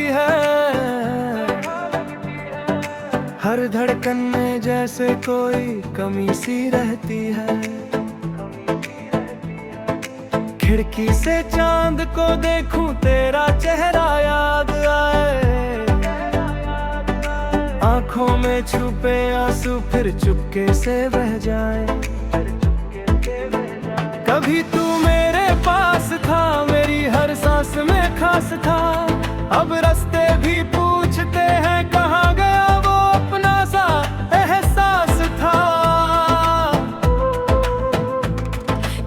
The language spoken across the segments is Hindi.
है। हर धड़कन में जैसे कोई कमी सी रहती है। खिड़की से चांद को देखूं तेरा चेहरा याद आए। आंखों में छुपे आंसू फिर चुपके से बह जाए। कभी तू मेरे पास था, मेरी हर सांस में खास था। अब रास्ते भी पूछते हैं कहाँ गया वो अपना सा एहसास था।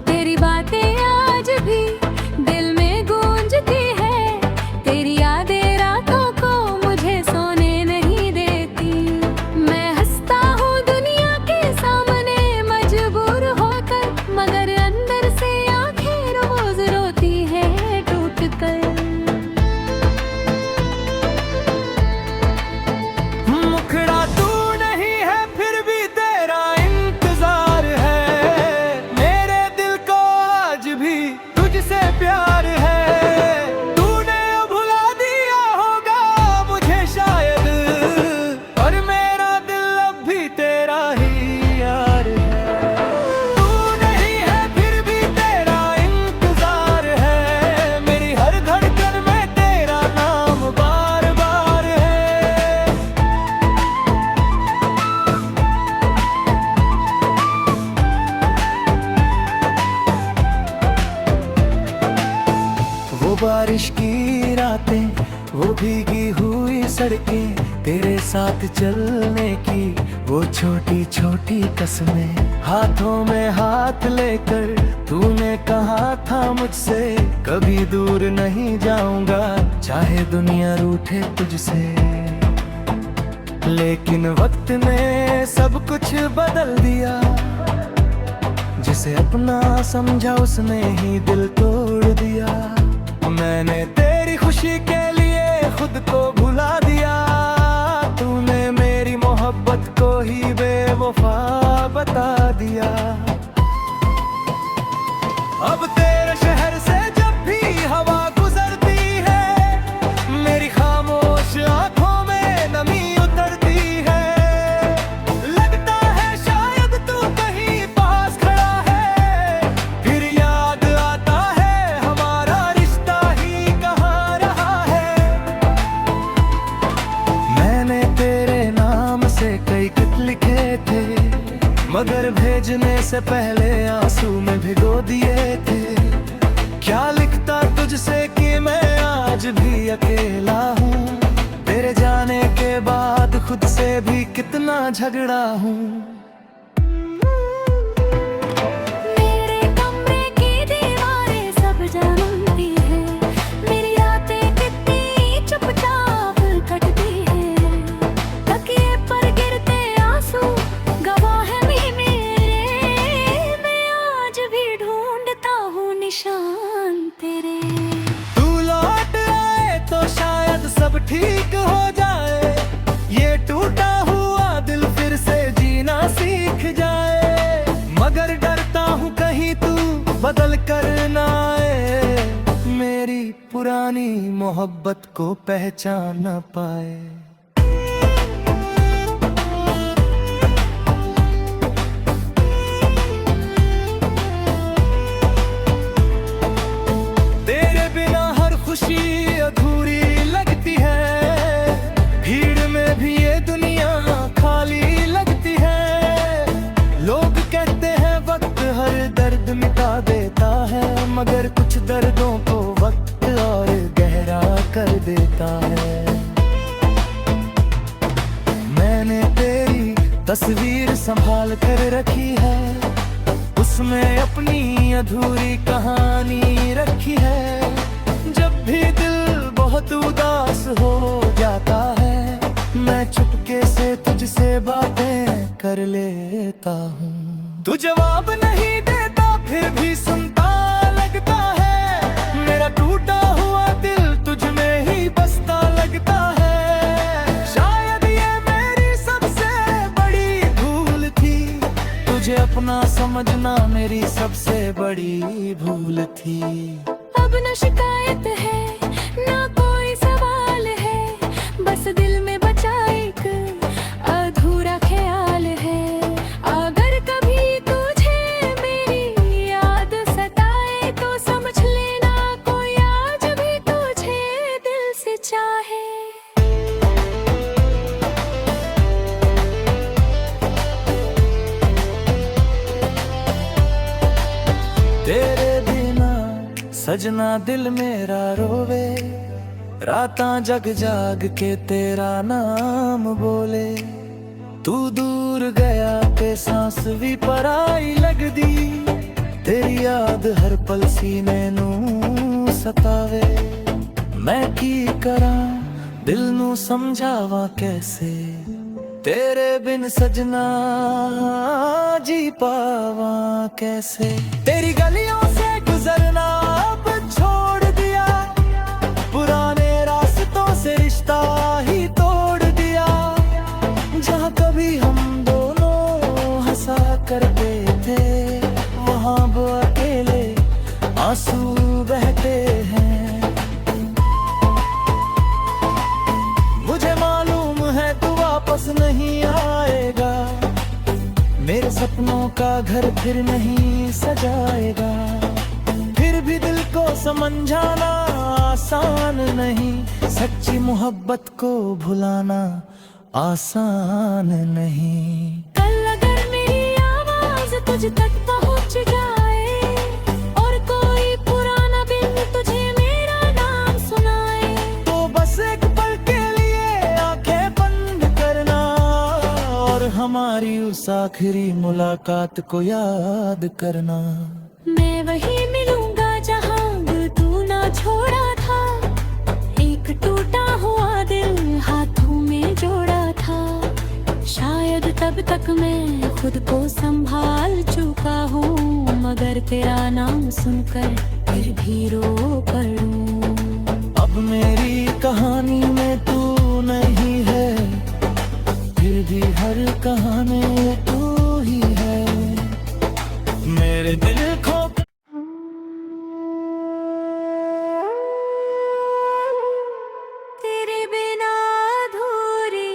तेरी बातें आज भी दिल में गूंजती है। तेरी यादें रातों को मुझे सोने नहीं देती। मैं हंसता हूँ दुनिया के सामने मजबूर होकर, मगर अंदर से आंखें रोज रोती है टूट कर। मुखड़ा तू नहीं है फिर भी तेरा इंतजार है। मेरे दिल को आज भी तुझसे प्यार है। तूने भुला दिया होगा मुझे शायद, पर मेरा दिल अब भी तेरा ही यार है। तू नहीं है फिर भी तेरा इंतजार है। मेरी हर धड़कन में तेरा नाम बार बार है। वो बारिश की रातें, वो भीगी हुई सड़कें, तेरे साथ चलने की वो छोटी छोटी कसमें। हाथों में हाथ लेकर तूने कहा था मुझसे, कभी दूर नहीं जाऊंगा चाहे दुनिया रूठे तुझसे। लेकिन वक्त ने सब कुछ बदल दिया। जिसे अपना समझा उसने ही दिल तोड़ दिया। मैंने तेरी खुशी के लिए खुद को भुला दिया। तूने मेरी मोहब्बत को ही बेवफा बता दिया। अब तेरे शहर से जब भी हवा गुजरती है, मेरी खामोश आंखों में नमी उतरती है। लगता है शायद तू कहीं पास खड़ा है, फिर याद आता है हमारा रिश्ता ही कहाँ रहा है। मैंने तेरे नाम से कई खत लिखे थे, मगर भेजने से पहले आंसू में भिगो दिए थे। क्या लिखता तुझसे कि मैं आज भी अकेला हूँ। तेरे जाने के बाद खुद से भी कितना झगड़ा हूँ। मेरे कमरे की दीवारें सब जानती है। मेरी रातें कितनी चुपचाप कटती है। तकिए पर गिरते आंसू गवाह है मेरे। मैं आज भी ढूंढता हूँ निशान तेरे। तू लौट आए तो शायद सब ठीक हो जाए। ये टूटा हुआ दिल फिर से जीना सीख जाए। मगर डरता हूँ कहीं तू बदल कर ना आए, मेरी पुरानी मोहब्बत को पहचान ना पाए। तेरे बिना हर खुशी अधूरी लगती है। भीड़ में भी ये दुनिया खाली लगती है। लोग कहते हैं वक्त हर दर्द मिटा देता है, मगर कुछ दर्दों को वक्त और गहरा कर देता है। मैंने तेरी तस्वीर संभाल कर रखी है, उसमें अपनी अधूरी कहानी रखी है। जब भी दिल बहुत उदास हो जाता है, मैं चुपके से तुझसे बातें कर लेता हूँ। तू जवाब नहीं देता फिर भी सुनता लगता है। मेरा टूटा हुआ दिल तुझ में ही बसता लगता है। शायद ये मेरी सबसे बड़ी भूल थी। तुझे अपना समझना मेरी सबसे बड़ी भूल थी। अब न शिकायत है ना कोई सवाल है। दिल में बचा एक अधूरा ख्याल है। अगर कभी तुझे मेरी याद सताए तो समझ लेना कोई आज भी तुझे दिल से चाहे। तेरे बिना सजना दिल मेरा रोवे, रातां जग जाग के तेरा नाम बोले। तू दूर गया ते सांस भी पराई लगदी, तेरी याद हर पल सीने नू सतावे। मैं की करां दिल नू समझावा कैसे, तेरे बिन सजना जी पावा कैसे। तेरी गलियों से गुजरना अब छोड़ दिया, पुराने रास्तों से रिश्ता ही तोड़ दिया। जहाँ कभी हम दोनों हंसा करते थे, वहाँ वो अकेले आंसू बहते हैं। मुझे मालूम है तू वापस नहीं आएगा, मेरे सपनों का घर फिर नहीं सजाएगा। फिर भी दिल को समझाना आसान नहीं, सच्ची मोहब्बत को भुलाना आसान नहीं। कल अगर मेरी आवाज तुझ तक पहुंच जाए और कोई पुराना बिन तुझे मेरा नाम सुनाए, तो बस एक पल के लिए आंखें बंद करना और हमारी उस आखिरी मुलाकात को याद करना। मैं वहीं मिलूंगा जहां दिल तू ना छोड़ा था, एक टूटा हुआ दिल हाथों में जोड़ा था। शायद तब तक मैं खुद को संभाल चुका हूँ, मगर तेरा नाम सुनकर फिर भी रो पड़ूं। अब मेरी कहानी में तू नहीं है, फिर भी हर कहानी में तू ही है। मेरे दिल को तेरे बिना अधूरी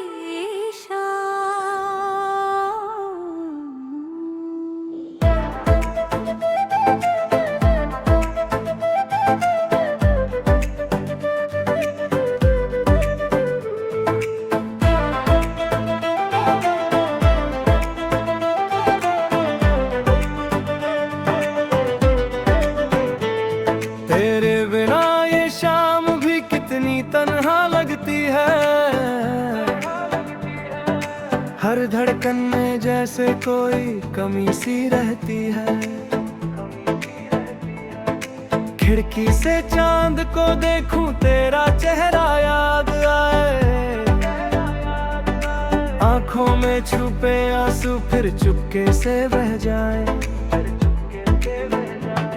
तेरे बिना ये शाम भी कितनी तन्हा लगती है। हर धड़कन में जैसे कोई कमी सी रहती है। खिड़की से चांद को देखूं तेरा चेहरा याद आए, आंखों में छुपे आंसू फिर चुपके से बह जाए।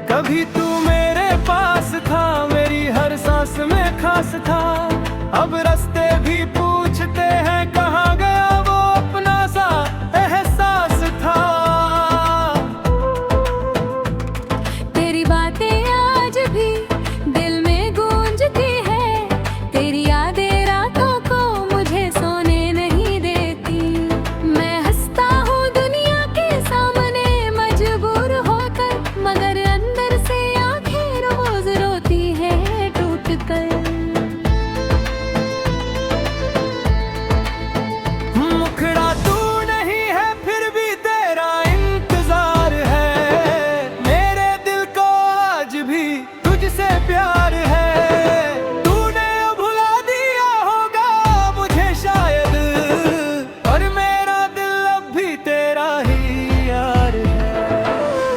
कभी तू मेरे पास था, मेरी हर सांस में खास था। अब रास्ते भी पूछते हैं कहाँ गया वो अपना सा एहसास था। तेरी बातें आज भी दिल में गूंजती है, तेरी यादें रातों को मुझे सोने नहीं देती। मैं हंसता हूँ दुनिया के सामने मजबूर होकर, मगर अंदर से आंखें रोज रोती है टूट कर। मुखड़ा तू नहीं है फिर भी तेरा इंतजार है, मेरे दिल को आज भी तुझसे प्यार है। तूने भुला दिया होगा मुझे शायद, पर मेरा दिल अब भी तेरा ही यार है।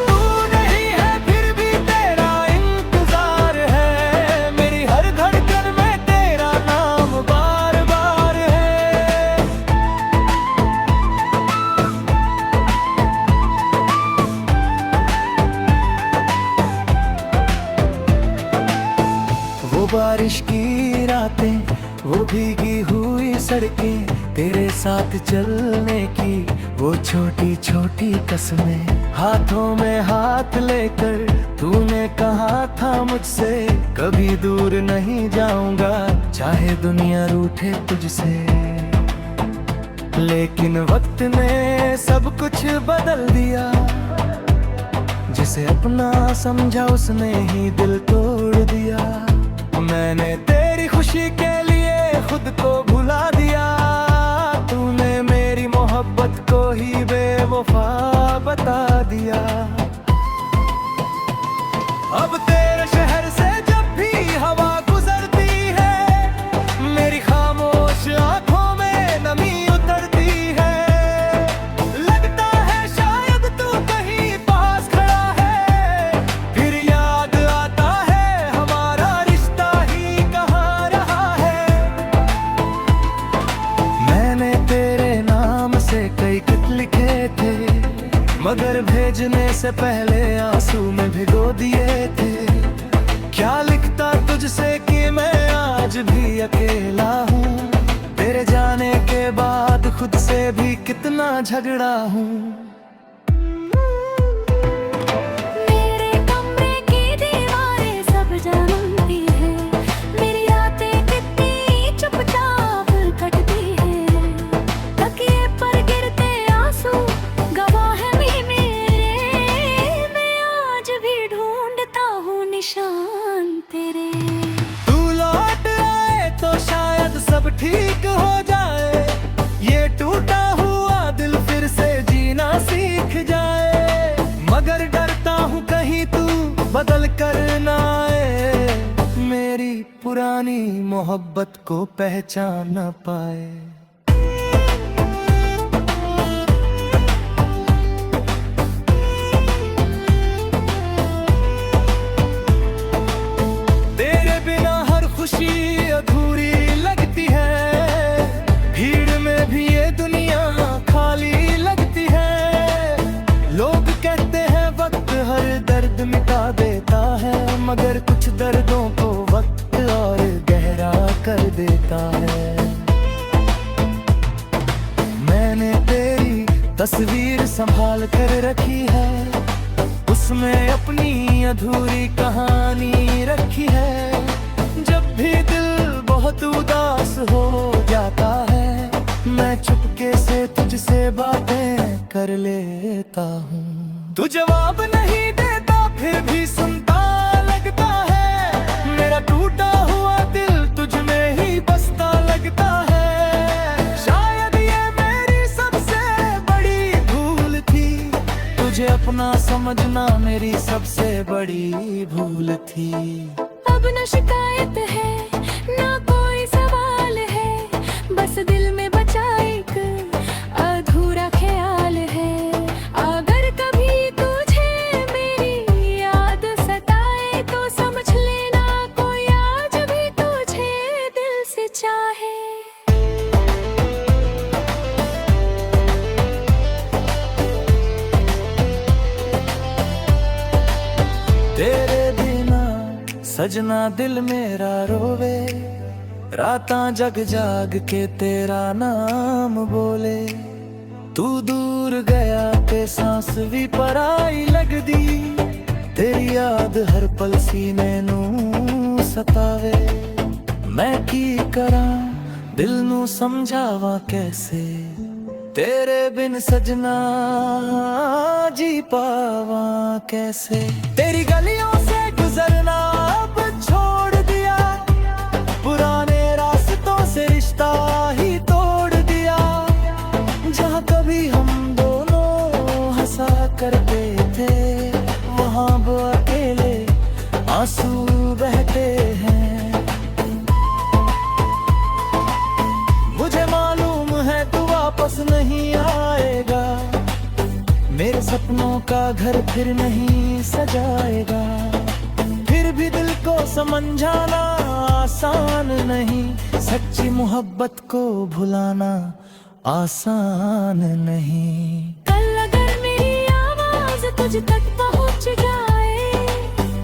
तू नहीं है फिर भी तेरा इंतजार है, मेरी हर धड़कन में तेरा नाम बार बार है। वो बारिश की रातें, वो भीगी हुई सड़कें, तेरे साथ चलने की वो छोटी छोटी कसमें, हाथों में हाथ लेकर तूने कहा था मुझसे कभी दूर नहीं जाऊंगा, चाहे दुनिया रूठे तुझसे। लेकिन वक्त ने सब कुछ बदल दिया, जिसे अपना समझा उसने ही दिल तोड़ दिया। मैंने तेरी खुशी के लिए खुद को भुला दिया, तूने मेरी मोहब्बत को ही बेवफा बता दिया। अब तेरे शहर से जब भी हवा गुजरती है, मेरी खामोश आंखों में नमी उतरती है। लगता है शायद तू कहीं पास खड़ा है, फिर याद आता है हमारा रिश्ता ही कहाँ रहा है। मैंने तेरे नाम से कई खत लिखे थे, मगर भेजने से पहले आंसू में भिगो दिए थे। क्या लिखता तुझसे कि मैं आज भी अकेला हूँ, तेरे जाने के बाद खुद से भी कितना झगड़ा हूँ। मेरे कमरे की दीवारें सब जानती है, मेरी रातें कितनी चुपचाप कटती है। तकिए पर गिरते आंसू गवाह है मेरे, मैं आज भी ढूंढता हूँ निशान तेरे। तू लौट आए तो शायद सब ठीक हो जाए, ये टूटा हुआ दिल फिर से जीना सीख जाए। मगर डरता हूँ कहीं तू बदल कर ना आए, मेरी पुरानी मोहब्बत को पहचान ना पाए। तेरे बिना हर खुशी अधूरी लगती है, भीड़ में भी ये दुनिया खाली लगती है। लोग कहते हैं वक्त हर दर्द मिटा देता है, मगर कुछ दर्दों को वक्त और गहरा कर देता है। मैंने तेरी तस्वीर संभाल कर रखी है, उसमें अपनी अधूरी कहानी रखी है। जब भी दिल बहुत उदास हो जाता है, मैं चुपके से तुझसे बातें कर लेता हूँ। तू जवाब नहीं देता फिर भी सुनता लगता है, मेरा टूटा हुआ दिल तुझ में ही बसता लगता है। शायद ये मेरी सबसे बड़ी भूल थी, तुझे अपना समझना मेरी सबसे बड़ी भूल थी। अब न शिकायत है ना कोई सवाल है, बस दिल में बचा एक अधूरा ख्याल है। अगर कभी तुझे मेरी याद सताए तो समझ लेना कोई आज भी तुझे दिल से चाहे। तेरे बिना सजना दिल मेरा रोवे, रातां जग जाग के तेरा नाम बोले। तू दूर गया ते सांस भी पराई लगदी, तेरी याद हर पल सीने नू सतावे। मैं की करा दिल नू समझावा कैसे, तेरे बिन सजना जी पावा कैसे। तेरी गलियों से गुजरना अब छोड़ दिया, पुराने रास्तों से रिश्ता ही तोड़ दिया। जहाँ कभी हम दोनों हंसा करते थे, वहाँ अब अकेले आंसू बहते हैं। मुझे मालूम है तू वापस नहीं आएगा, मेरे सपनों का घर फिर नहीं सजाएगा। फिर भी दिल को समझाना आसान नहीं, सच्ची मोहब्बत को भुलाना आसान नहीं। कल अगर मेरी आवाज तुझ तक पहुंच जाए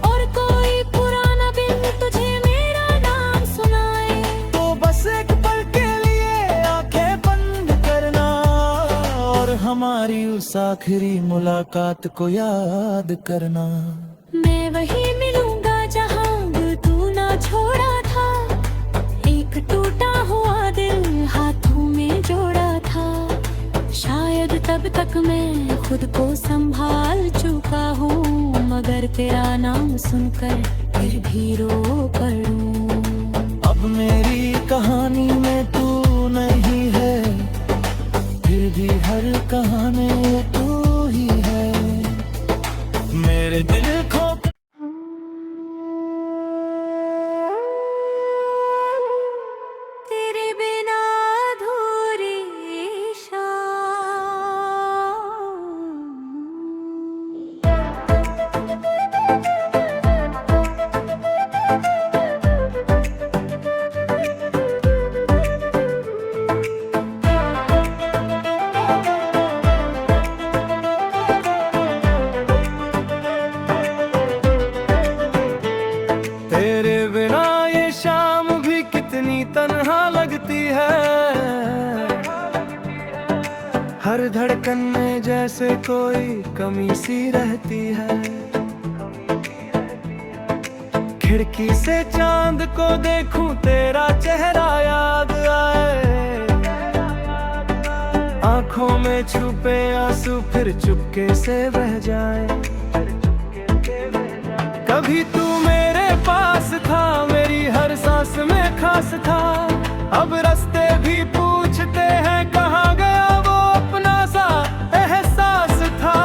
और कोई पुराना दिन तुझे मेरा नाम सुनाए, तो बस एक पल के लिए आंखें बंद करना और हमारी उस आखिरी मुलाकात को याद करना। मैं वही मिलूंगा जहाँ दिल तू ना छोड़ा था। एक टूटा हुआ दिल हाथों में जोड़ा था। शायद तब तक मैं खुद को संभाल चुका हूँ, मगर तेरा नाम सुनकर फिर भी रो पड़ूं। अब मेरी कहानी में तू नहीं है, फिर भी हर कहानी तू ही है। मेरे दिल को तेरे बिना अधूरी शाम। तेरे बिना ये शाम भी कितनी तन्हा लगती है। हर धड़कन में जैसे कोई कमी सी रहती है। खिड़की से चांद को देखूं तेरा चेहरा याद आए। आंखों में छुपे आंसू फिर चुपके से बह जाए। कभी तू मेरे पास था, मेरी हर सांस में खास था। अब रास्ते भी पूछते हैं कहाँ गया वो अपना सा एहसास था।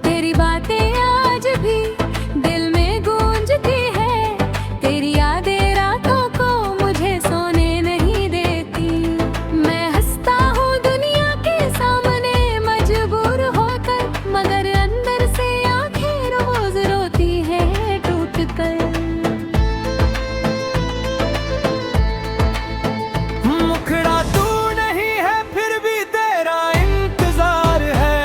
तेरी बातें आज भी दिल में गूंजती है। तेरी यादें रातों को मुझे सोने नहीं देती। मैं हंसता हूँ दुनिया के सामने मजबूर होकर, मगर अंदर से आंखें रोज रोती है टूट कर। मुखड़ा तू नहीं है फिर भी तेरा इंतजार है।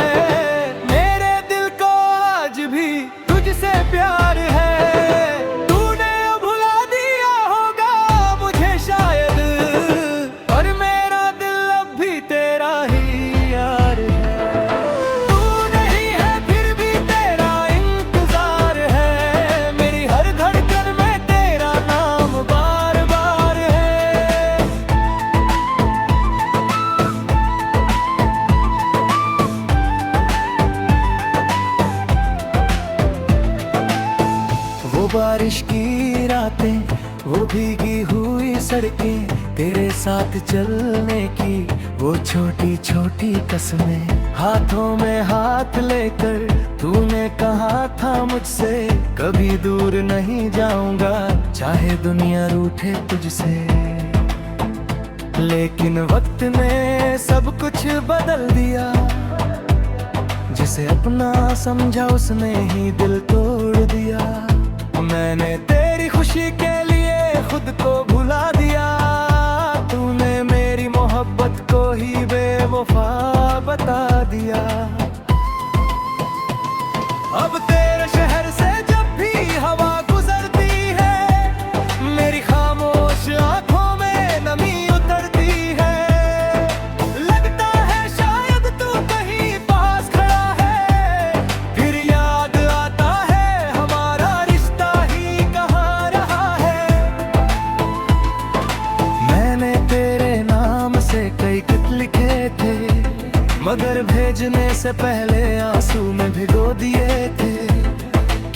मेरे दिल को आज भी तुझसे प्यार है। तूने भुला दिया होगा मुझे शायद, पर मेरा दिल अब भी तेरा ही यार है। तू नहीं है फिर भी तेरा इंतजार है। मेरी हर धड़कन में तेरा नाम बार बार है। वो बारिश की रातें, वो भीगी हुई सड़कें, तेरे साथ चलने की वो छोटी छोटी कसमें। हाथों में हाथ लेकर तूने कहा था मुझसे, कभी दूर नहीं जाऊंगा चाहे दुनिया रूठे तुझसे। लेकिन वक्त ने सब कुछ बदल दिया। जिसे अपना समझा उसने ही दिल तोड़ दिया। मैंने तेरी खुशी के लिए खुद को भुला दिया। तूने मेरी मोहब्बत को ही बेवफा बता दिया। अब तेरे शहर से जब भी हवा गुजरती है, मेरी खामोश आंखों में नमी उतरती है। लगता है शायद तू कहीं पास खड़ा है, फिर याद आता है हमारा रिश्ता ही कहाँ रहा है। मैंने तेरे नाम से कई खत लिखे थे, मगर भेजने से पहले आंसू में भिगो दिए थे।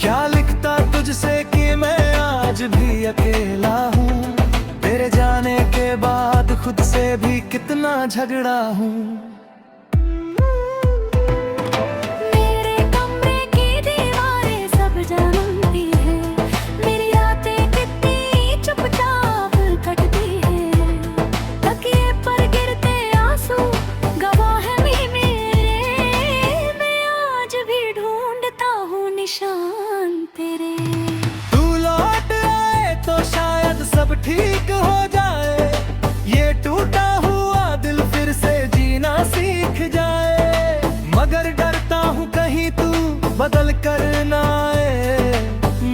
क्या लिखता तुझसे कि मैं आज भी अकेला हूँ। तेरे जाने के बाद खुद से भी कितना झगड़ा हूँ। मेरे कमरे की दीवारें सब जानती है। मेरी रातें कितनी चुपचाप कटती है। तकिए पर गिरते आंसू गवाह है मेरे। मैं आज भी ढूंढता हूँ निशान तेरे। तू लौट आए तो शायद सब ठीक हो जाए। ये टूटा हुआ दिल फिर से जीना सीख जाए। मगर डरता हूँ कहीं तू बदल कर ना आए,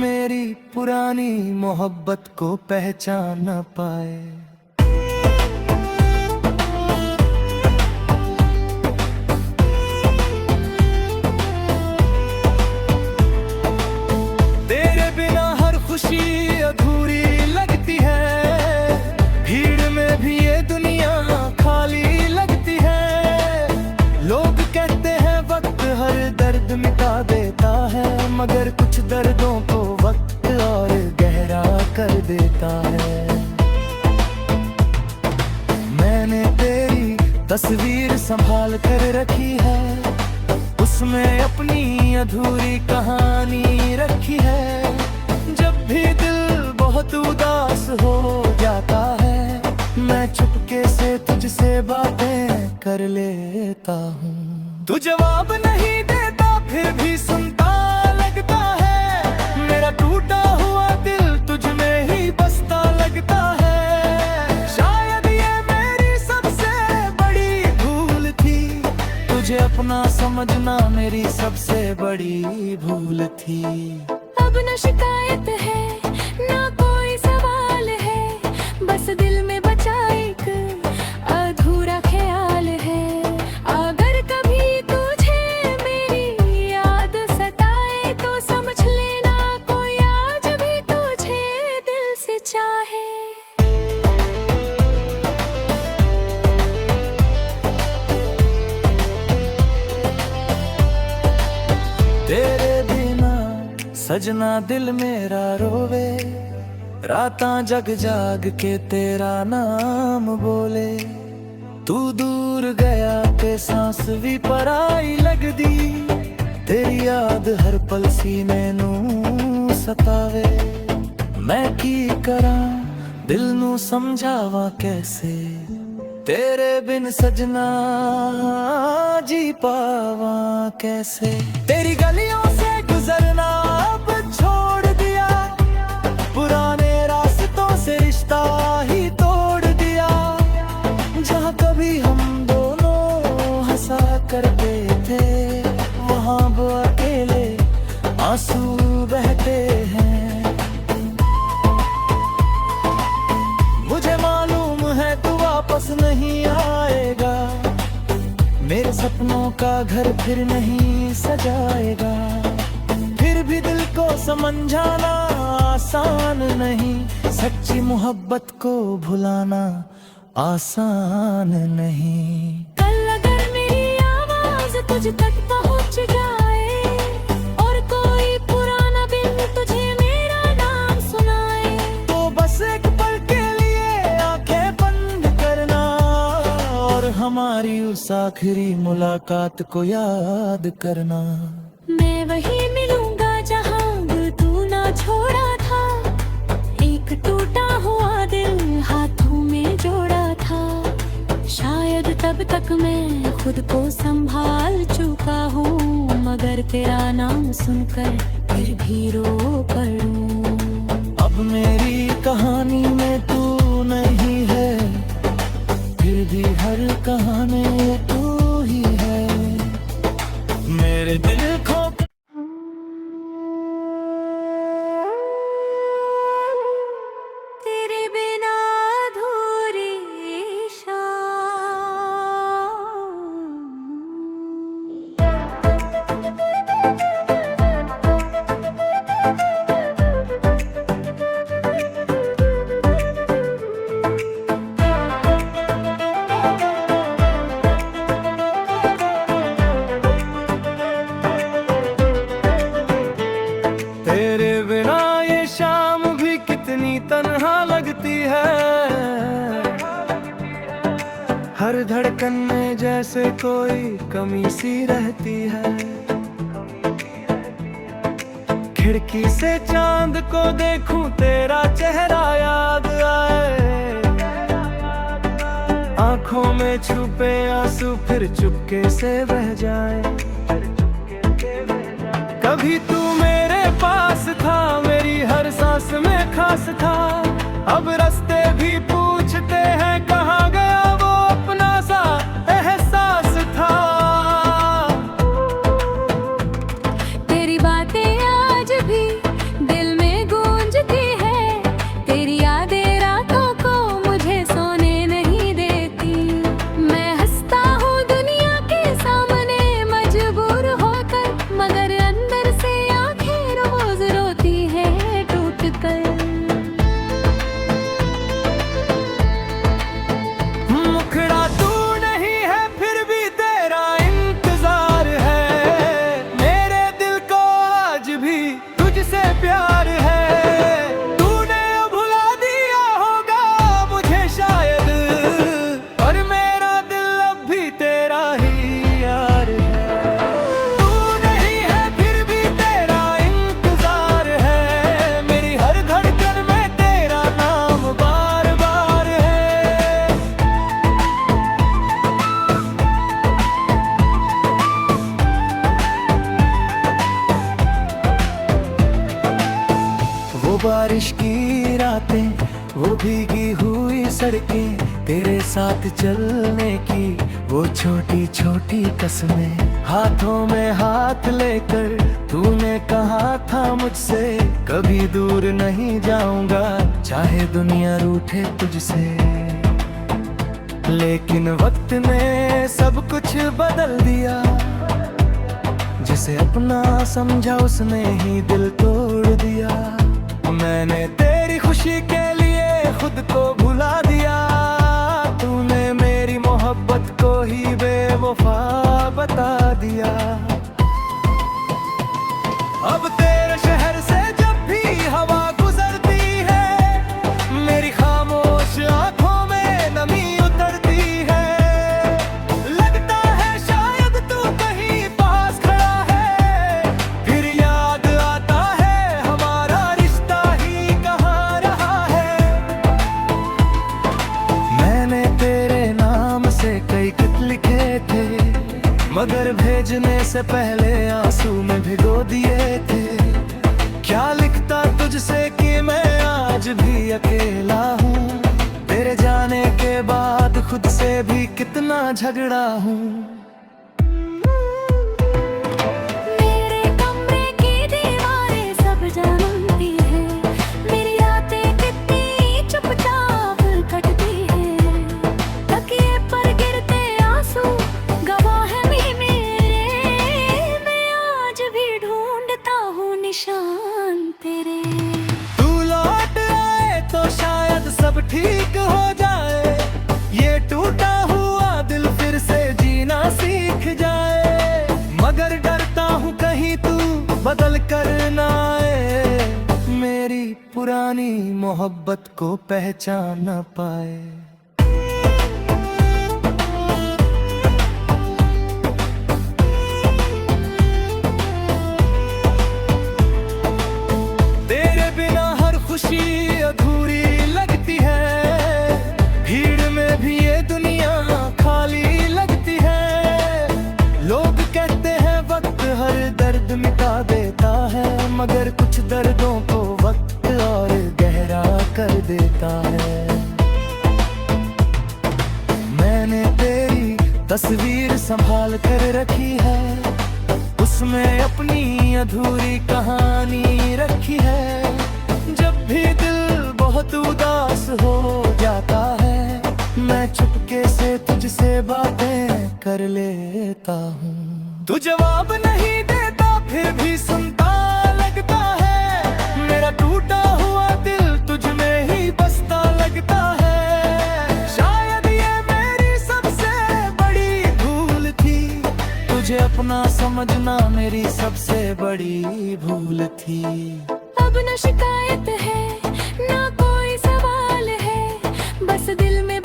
मेरी पुरानी मोहब्बत को पहचान ना पाए। मगर कुछ दर्दों को वक्त और गहरा कर देता है। मैंने तेरी तस्वीर संभाल कर रखी है, उसमें अपनी अधूरी कहानी रखी है। जब भी दिल बहुत उदास हो जाता है, मैं चुपके से तुझसे बातें कर लेता हूँ। तू जवाब नहीं देता फिर भी सुनता लगता है, मेरा टूटा हुआ दिल तुझ में ही बसता लगता है। शायद ये मेरी सबसे बड़ी भूल थी, तुझे अपना समझना मेरी सबसे बड़ी भूल थी। अब न शिकायत है ना कोई सवाल है, बस दिल में बचा एक अधूरा ख्याल है। अगर कभी तुझे मेरी याद सताए तो समझ लेना कोई आज भी तुझे दिल से चाहे। तेरे बिना सजना दिल मेरा रोवे, रातां जग जाग के तेरा नाम बोले। तू दूर गया ते सांस भी पराई लगदी, तेरी याद हर पल सीने नू सतावे। मैं की करां दिल नू समझावा कैसे, तेरे बिन सजना जी पावा कैसे। तेरी गलियों से गुजरना अब छोड़ दिया, पुराने रास्तों से रिश्ता ही तोड़ दिया। जहाँ कभी हम दोनों हंसा करते थे, वहाँ अब अकेले आंसू बहते हैं। मुझे मालूम है तू वापस नहीं आएगा, मेरे सपनों का घर फिर नहीं सजाएगा। फिर भी दिल को समझाना आसान नहीं, सच्ची मोहब्बत को भुलाना आसान नहीं। कल अगर मेरी आवाज तुझ तक पहुंच जाए और कोई पुराना दिन तुझे मेरा नाम सुनाए, तो बस एक पल के लिए आंखें बंद करना और हमारी उस आखिरी मुलाकात को याद करना। मैं वहीं मिलूंगा जहां तू ना छोड़ा था, एक टूटा हुआ दिल हाथों में जोड़ा था। शायद तब तक मैं खुद को संभाल चुका हूँ, मगर तेरा नाम सुनकर फिर भी रो पड़ूं। अब मेरी कहानी में तू नहीं है, फिर भी हर कहानी तू ही है। मेरे दिल को तेरे बिना अधूरी तेरे बिना ये शाम भी कितनी तन्हा लगती है। हर धड़कन में जैसे कोई कमी सी रहती है। खिड़की से चांद को देखूं तेरा चेहरा याद आए, आंखों में छुपे आंसू फिर चुपके से बह जाए। कभी तू मेरे पास था, मेरी हर सांस में खास था। अब रास्ते भी पूछते हैं कहाँ गया वो अपना सा एहसास था। तेरी बातें आज भी दिल में गूंजती है, तेरी यादें रातों को मुझे सोने नहीं देती। मैं हंसता हूँ दुनिया के सामने मजबूर होकर, मगर अंदर से आंखें रोज रोती है टूट कर। वो भीगी हुई सड़कें, तेरे साथ चलने की वो छोटी छोटी कसमें, हाथों में हाथ लेकर तूने कहा था मुझसे, कभी दूर नहीं जाऊंगा चाहे दुनिया रूठे तुझसे। लेकिन वक्त ने सब कुछ बदल दिया, जिसे अपना समझा उसने ही दिल तोड़ दिया। मैंने तेरी खुशी के लिए खुद को भुला दिया, तूने मेरी मोहब्बत को ही बेवफा बता दिया। अब तेरे शहर से जब भी हवा गुजरती है, मेरी खामोश आंखों में नमी उतरती है। लगता है शायद तू कहीं पास खड़ा है, फिर याद आता है हमारा रिश्ता ही कहाँ रहा है। मैंने तेरे नाम से कई खत लिखे थे, मगर भेजने से पहले आंसू में भिगो दिए थे। क्या लिखता तुझसे कि मैं आज भी अकेला हूँ, तेरे जाने के बाद खुद से भी कितना झगड़ा हूँ। मेरे कमरे की दीवारें सब जानती है, मेरी रातें कितनी चुपचाप कटती है। तकिए पर गिरते आंसू गवाह है मेरे, मैं आज भी ढूंढता हूँ निशान तेरे। तू लौट आए तो शायद सब ठीक हो जाए, ये टूटा हुआ दिल फिर से जीना सीख जाए। मगर डरता हूँ कहीं तू बदल कर ना आए, मेरी पुरानी मोहब्बत को पहचान ना पाए। तेरे बिना हर खुशी अधूरी लगती है, भीड़ में भी ये दुनिया खाली लगती है। लोग कहते हैं वक्त हर दर्द मिटा देता है, मगर कुछ दर्दों को वक्त और गहरा कर देता है। मैंने तेरी तस्वीर संभाल कर रखी है, उसमें अपनी अधूरी कहानी रखी है। जब भी दिल बहुत उदास हो जाता है, मैं चुपके से तुझसे बातें कर लेता हूँ। तू जवाब नहीं देता फिर भी सुनता लगता है, मेरा टूटा हुआ दिल तुझ में ही बसता लगता है। शायद ये मेरी सबसे बड़ी भूल थी, तुझे अपना समझना मेरी सबसे बड़ी भूल थी। अब न शिकायत है ना कोई सवाल है, बस दिल में